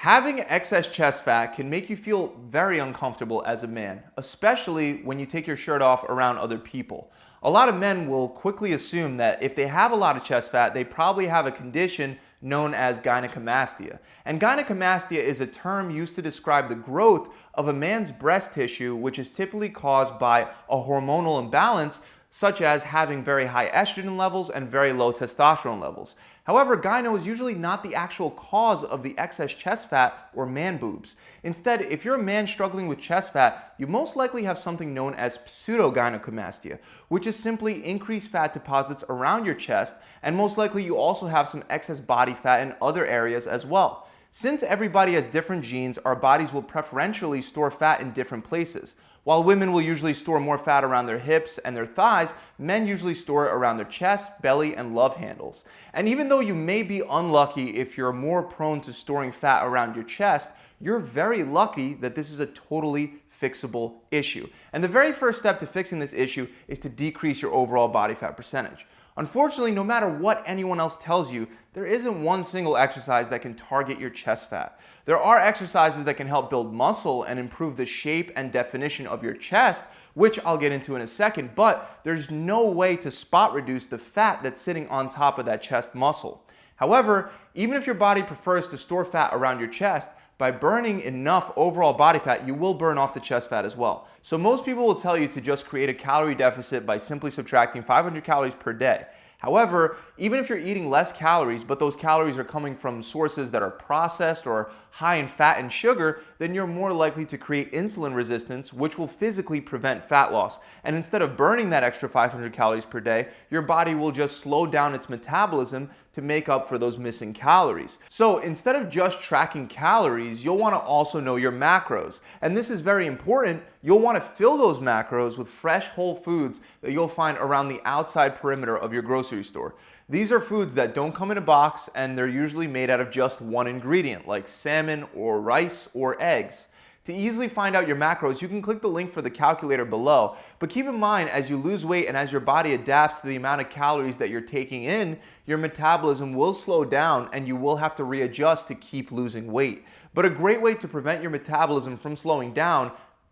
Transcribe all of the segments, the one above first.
Having excess chest fat can make you feel very uncomfortable as a man, especially when you take your shirt off around other people. A lot of men will quickly assume that if they have a lot of chest fat, they probably have a condition known as gynecomastia. And gynecomastia is a term used to describe the growth of a man's breast tissue, which is typically caused by a hormonal imbalance, such as having very high estrogen levels and very low testosterone levels. However, gyno is usually not the actual cause of the excess chest fat or man boobs. Instead, if you're a man struggling with chest fat, you most likely have something known as pseudogynecomastia, which is simply increased fat deposits around your chest, and most likely you also have some excess body fat in other areas as well. Since everybody has different genes, our bodies will preferentially store fat in different places. While women will usually store more fat around their hips and their thighs, men usually store it around their chest, belly, and love handles. And even though you may be unlucky if you're more prone to storing fat around your chest, you're very lucky that this is a totally fixable issue. And the very first step to fixing this issue is to decrease your overall body fat percentage. Unfortunately, no matter what anyone else tells you, there isn't one single exercise that can target your chest fat. There are exercises that can help build muscle and improve the shape and definition of your chest, which I'll get into in a second, but there's no way to spot reduce the fat that's sitting on top of that chest muscle. However, even if your body prefers to store fat around your chest, by burning enough overall body fat, you will burn off the chest fat as well. So most people will tell you to just create a calorie deficit by simply subtracting 500 calories per day. However, even if you're eating less calories, but those calories are coming from sources that are processed or high in fat and sugar, then you're more likely to create insulin resistance, which will physically prevent fat loss. And instead of burning that extra 500 calories per day, your body will just slow down its metabolism to make up for those missing calories. So instead of just tracking calories, you'll want to also know your macros. And this is very important. You'll want to fill those macros with fresh whole foods that you'll find around the outside perimeter of your grocery store. These are foods that don't come in a box, and they're usually made out of just one ingredient, like salmon or rice or eggs. To easily find out your macros, you can click the link for the calculator below. But keep in mind, as you lose weight and as your body adapts to the amount of calories that you're taking in, your metabolism will slow down and you will have to readjust to keep losing weight. But a great way to prevent your metabolism from slowing down,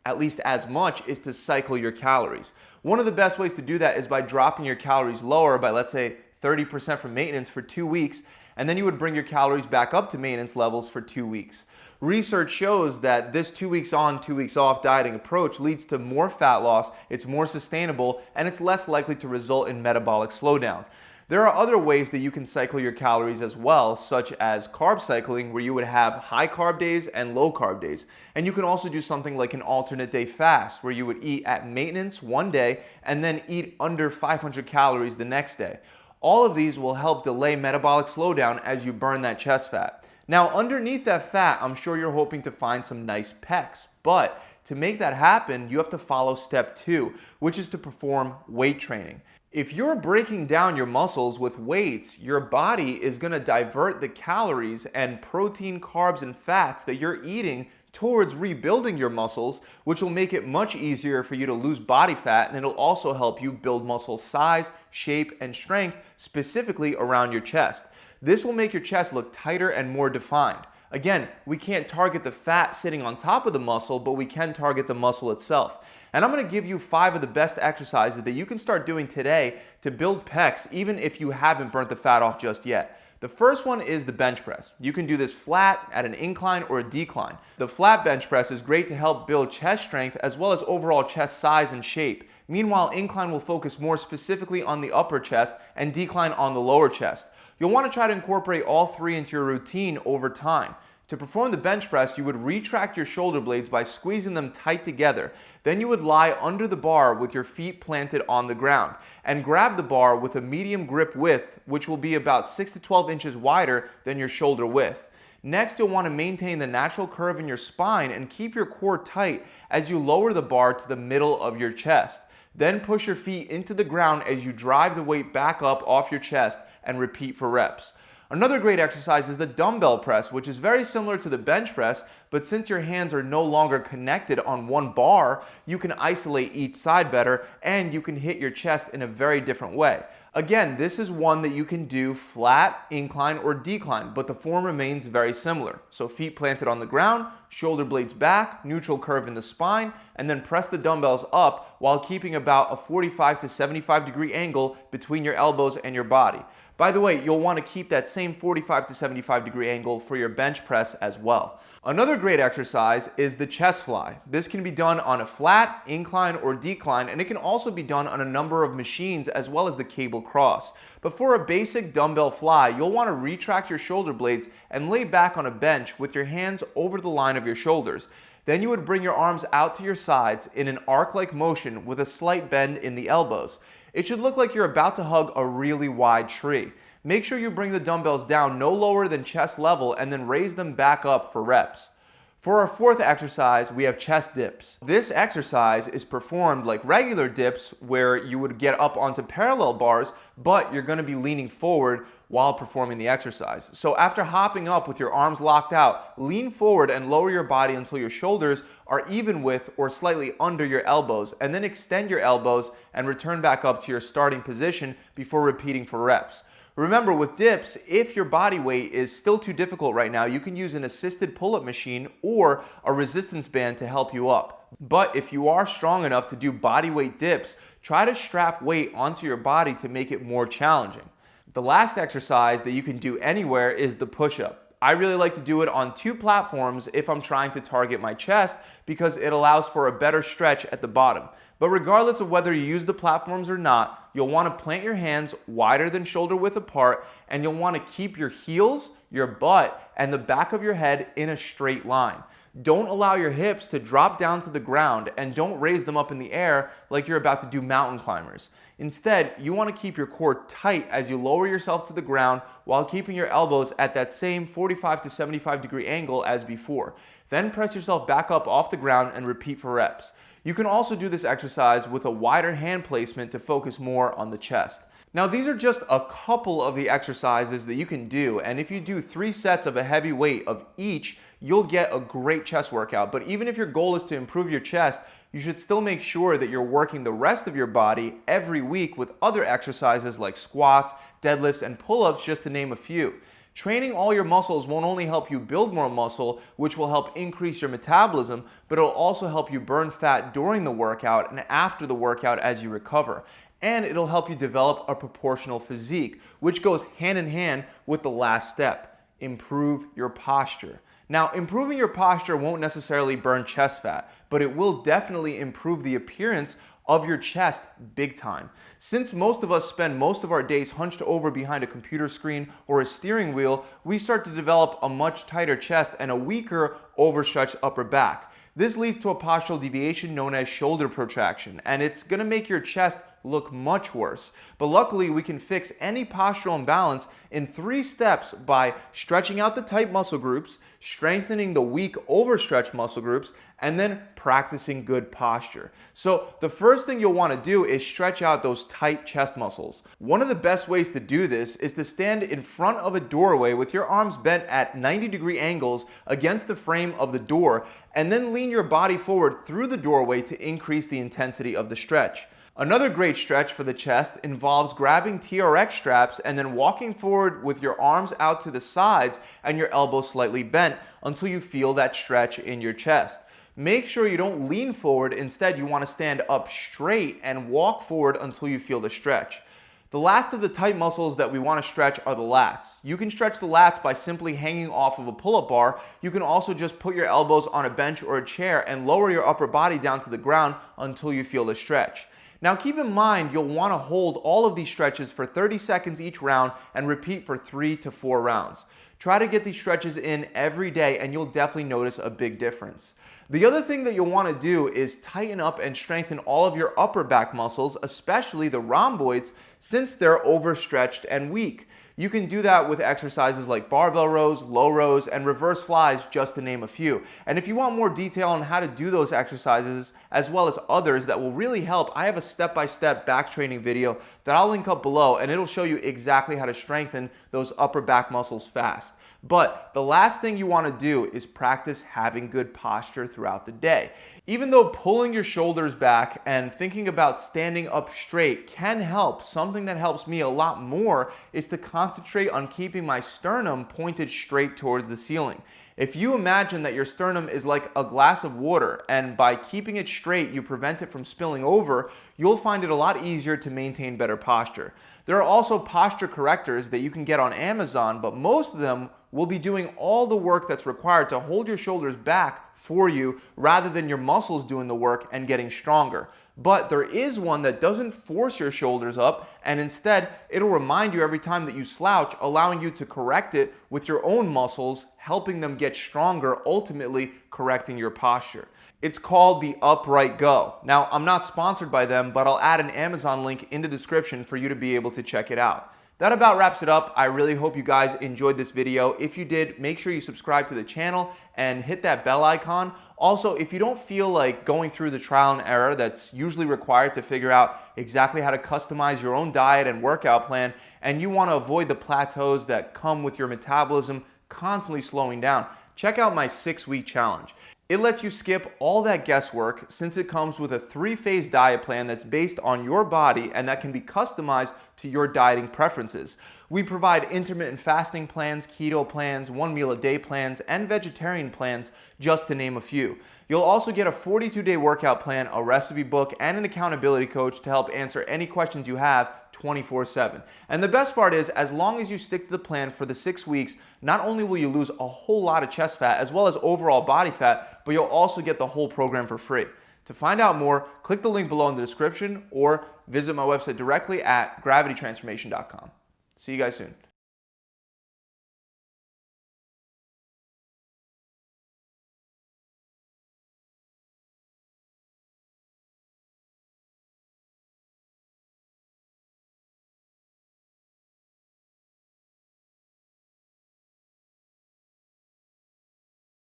at least as much, is to cycle your calories. One of the best ways to do that is by dropping your calories lower by, let's say, 30% from maintenance for 2 weeks, and then you would bring your calories back up to maintenance levels for 2 weeks. Research shows that this 2 weeks on, 2 weeks off dieting approach leads to more fat loss, it's more sustainable, and it's less likely to result in metabolic slowdown. There are other ways that you can cycle your calories as well, such as carb cycling, where you would have high carb days and low carb days. And you can also do something like an alternate day fast, where you would eat at maintenance one day and then eat under 500 calories the next day. All of these will help delay metabolic slowdown as you burn that chest fat. Now, underneath that fat, I'm sure you're hoping to find some nice pecs, but to make that happen, you have to follow step 2, which is to perform weight training. If you're breaking down your muscles with weights, your body is going to divert the calories and protein, carbs, and fats that you're eating towards rebuilding your muscles, which will make it much easier for you to lose body fat, and it'll also help you build muscle size, shape, and strength, specifically around your chest. This will make your chest look tighter and more defined. Again, we can't target the fat sitting on top of the muscle, but we can target the muscle itself. And I'm going to give you 5 of the best exercises that you can start doing today to build pecs, even if you haven't burnt the fat off just yet. The first one is the bench press. You can do this flat, at an incline, or a decline. The flat bench press is great to help build chest strength as well as overall chest size and shape. Meanwhile, incline will focus more specifically on the upper chest and decline on the lower chest. You'll want to try to incorporate all 3 into your routine over time. To perform the bench press, you would retract your shoulder blades by squeezing them tight together. Then you would lie under the bar with your feet planted on the ground and grab the bar with a medium grip width, which will be about 6 to 12 inches wider than your shoulder width. Next, you'll want to maintain the natural curve in your spine and keep your core tight as you lower the bar to the middle of your chest. Then push your feet into the ground as you drive the weight back up off your chest and repeat for reps. Another great exercise is the dumbbell press, which is very similar to the bench press, but since your hands are no longer connected on one bar, you can isolate each side better and you can hit your chest in a very different way. Again, this is one that you can do flat, incline, or decline, but the form remains very similar. So feet planted on the ground, shoulder blades back, neutral curve in the spine, and then press the dumbbells up while keeping about a 45 to 75 degree angle between your elbows and your body. By the way, you'll want to keep that same 45 to 75 degree angle for your bench press as well. Another great exercise is the chest fly. This can be done on a flat, incline, or decline, and it can also be done on a number of machines as well as the cable cross. But for a basic dumbbell fly, you'll want to retract your shoulder blades and lay back on a bench with your hands over the line of your shoulders. Then you would bring your arms out to your sides in an arc-like motion with a slight bend in the elbows. It should look like you're about to hug a really wide tree. Make sure you bring the dumbbells down no lower than chest level and then raise them back up for reps. For our fourth exercise, we have chest dips. This exercise is performed like regular dips where you would get up onto parallel bars, but you're going to be leaning forward while performing the exercise. So after hopping up with your arms locked out, lean forward and lower your body until your shoulders are even with or slightly under your elbows, and then extend your elbows and return back up to your starting position before repeating for reps. Remember, with dips, if your body weight is still too difficult right now, you can use an assisted pull-up machine or a resistance band to help you up. But if you are strong enough to do body weight dips, try to strap weight onto your body to make it more challenging. The last exercise that you can do anywhere is the push-up. I really like to do it on two platforms if I'm trying to target my chest because it allows for a better stretch at the bottom. But regardless of whether you use the platforms or not, you'll want to plant your hands wider than shoulder width apart, and you'll want to keep your heels, your butt, and the back of your head in a straight line. Don't allow your hips to drop down to the ground, and don't raise them up in the air like you're about to do mountain climbers. Instead, you want to keep your core tight as you lower yourself to the ground while keeping your elbows at that same 45 to 75 degree angle as before. Then press yourself back up off the ground and repeat for reps. You can also do this exercise with a wider hand placement to focus more on the chest. Now, these are just a couple of the exercises that you can do, and if you do 3 sets of a heavy weight of each, you'll get a great chest workout. But even if your goal is to improve your chest, you should still make sure that you're working the rest of your body every week with other exercises like squats, deadlifts, and pull-ups, just to name a few. Training all your muscles won't only help you build more muscle, which will help increase your metabolism, but it'll also help you burn fat during the workout and after the workout as you recover. And it'll help you develop a proportional physique, which goes hand in hand with the last step: improve your posture. Now, improving your posture won't necessarily burn chest fat, but it will definitely improve the appearance of your chest big time. Since most of us spend most of our days hunched over behind a computer screen or a steering wheel, we start to develop a much tighter chest and a weaker, overstretched upper back. This leads to a postural deviation known as shoulder protraction, and it's going to make your chest look much worse. But luckily, we can fix any postural imbalance in 3 steps by stretching out the tight muscle groups, strengthening the weak, overstretched muscle groups, and then practicing good posture. So the first thing you'll want to do is stretch out those tight chest muscles. One of the best ways to do this is to stand in front of a doorway with your arms bent at 90-degree angles against the frame of the door, and then lean your body forward through the doorway to increase the intensity of the stretch. Another great stretch for the chest involves grabbing TRX straps and then walking forward with your arms out to the sides and your elbows slightly bent until you feel that stretch in your chest. Make sure you don't lean forward. Instead, you want to stand up straight and walk forward until you feel the stretch. The last of the tight muscles that we want to stretch are the lats. You can stretch the lats by simply hanging off of a pull-up bar. You can also just put your elbows on a bench or a chair and lower your upper body down to the ground until you feel the stretch. Now keep in mind, you'll want to hold all of these stretches for 30 seconds each round and repeat for 3 to 4 rounds. Try to get these stretches in every day and you'll definitely notice a big difference. The other thing that you'll want to do is tighten up and strengthen all of your upper back muscles, especially the rhomboids, since they're overstretched and weak. You can do that with exercises like barbell rows, low rows, and reverse flies, just to name a few. And if you want more detail on how to do those exercises, as well as others that will really help, I have a step-by-step back training video that I'll link up below, and it'll show you exactly how to strengthen those upper back muscles fast. But the last thing you want to do is practice having good posture throughout the day. Even though pulling your shoulders back and thinking about standing up straight can help, something that helps me a lot more is to concentrate on keeping my sternum pointed straight towards the ceiling. If you imagine that your sternum is like a glass of water, and by keeping it straight you prevent it from spilling over, you'll find it a lot easier to maintain better posture. There are also posture correctors that you can get on Amazon, but most of them will be doing all the work that's required to hold your shoulders back for you rather than your muscles doing the work and getting stronger. But there is one that doesn't force your shoulders up, and instead it'll remind you every time that you slouch, allowing you to correct it with your own muscles, helping them get stronger, ultimately correcting your posture. It's called the Upright Go. Now, I'm not sponsored by them, but I'll add an Amazon link in the description for you to be able to check it out. That about wraps it up. I really hope you guys enjoyed this video. If you did, make sure you subscribe to the channel and hit that bell icon. Also, if you don't feel like going through the trial and error that's usually required to figure out exactly how to customize your own diet and workout plan, and you want to avoid the plateaus that come with your metabolism constantly slowing down, check out my 6-week challenge. It lets you skip all that guesswork since it comes with a 3-phase diet plan that's based on your body and that can be customized to your dieting preferences. We provide intermittent fasting plans, keto plans, 1 meal a day plans, and vegetarian plans, just to name a few. You'll also get a 42-day workout plan, a recipe book, and an accountability coach to help answer any questions you have 24/7. And the best part is, as long as you stick to the plan for the 6 weeks, not only will you lose a whole lot of chest fat as well as overall body fat, but you'll also get the whole program for free. To find out more, click the link below in the description or visit my website directly at gravitytransformation.com. See you guys soon.